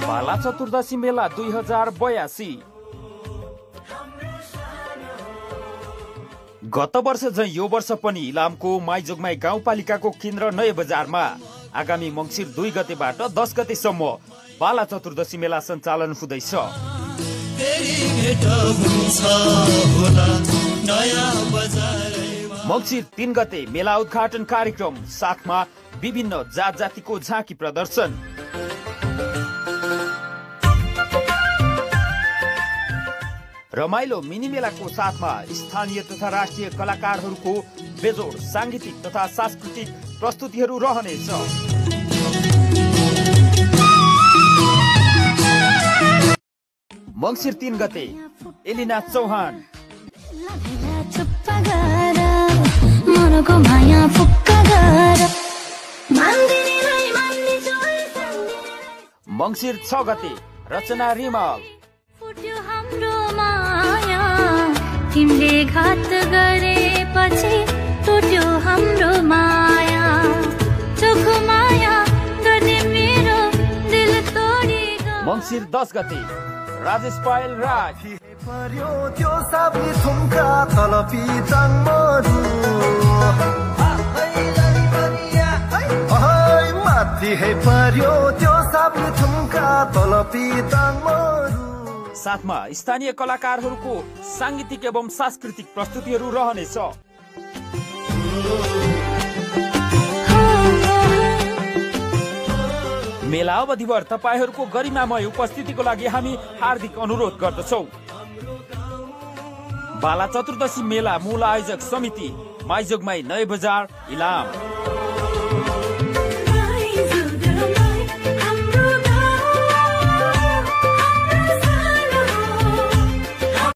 बाला चतुर्दशी मेला 2082। गत वर्ष झै यो वर्ष पनि इलामको माइजोगमाई गाउँपालिकाको केन्द्र नयाँ बजारमा आगामी मङ्सिर 2 गतेबाट 10 गतेसम्म बाला चतुर्दशी मेला सञ्चालन हुँदैछ। मङ्सिर 3 गते मेला उद्घाटन कार्यक्रम, साथमा विभिन्न जात जातिको झाँकी प्रदर्शन। रमाइलो मिनी मेलाको साथमा स्थानीय तथा राष्ट्रिय कलाकारहरूको बेजोड सांगीतिक तथा सांस्कृतिक प्रस्तुतिहरू रहनेछ। मङ्सिर 3 गते एलिना चौहान, मङ्सिर 6 गते रचना रिमाल, तिमीले घात गरेपछि टुट्यो हाम्रो माया, चोखो माया गर्ने मेरो दिल तोडी। मङ्सिर 10 गते राजेश पायल राज, पर्यो त्यो साबी थुम्का तलपी चाङमरु, माथि है पर्यो त्यो साबी थुम्का तलपी चाङमरु। साथमा स्थानीय कलाकारहरूको सांगीतिक एवं सांस्कृतिक प्रस्तुतिहरू रहनेछ। मेला अवधिभर तपाईहरूको गरिमामय उपस्थितिको लागि हामी हार्दिक अनुरोध गर्दछौँ। बाला चतुर्दशी मेला मूल आयोजक समिति, माइजोगमाई नयाँ बजार, इलाम।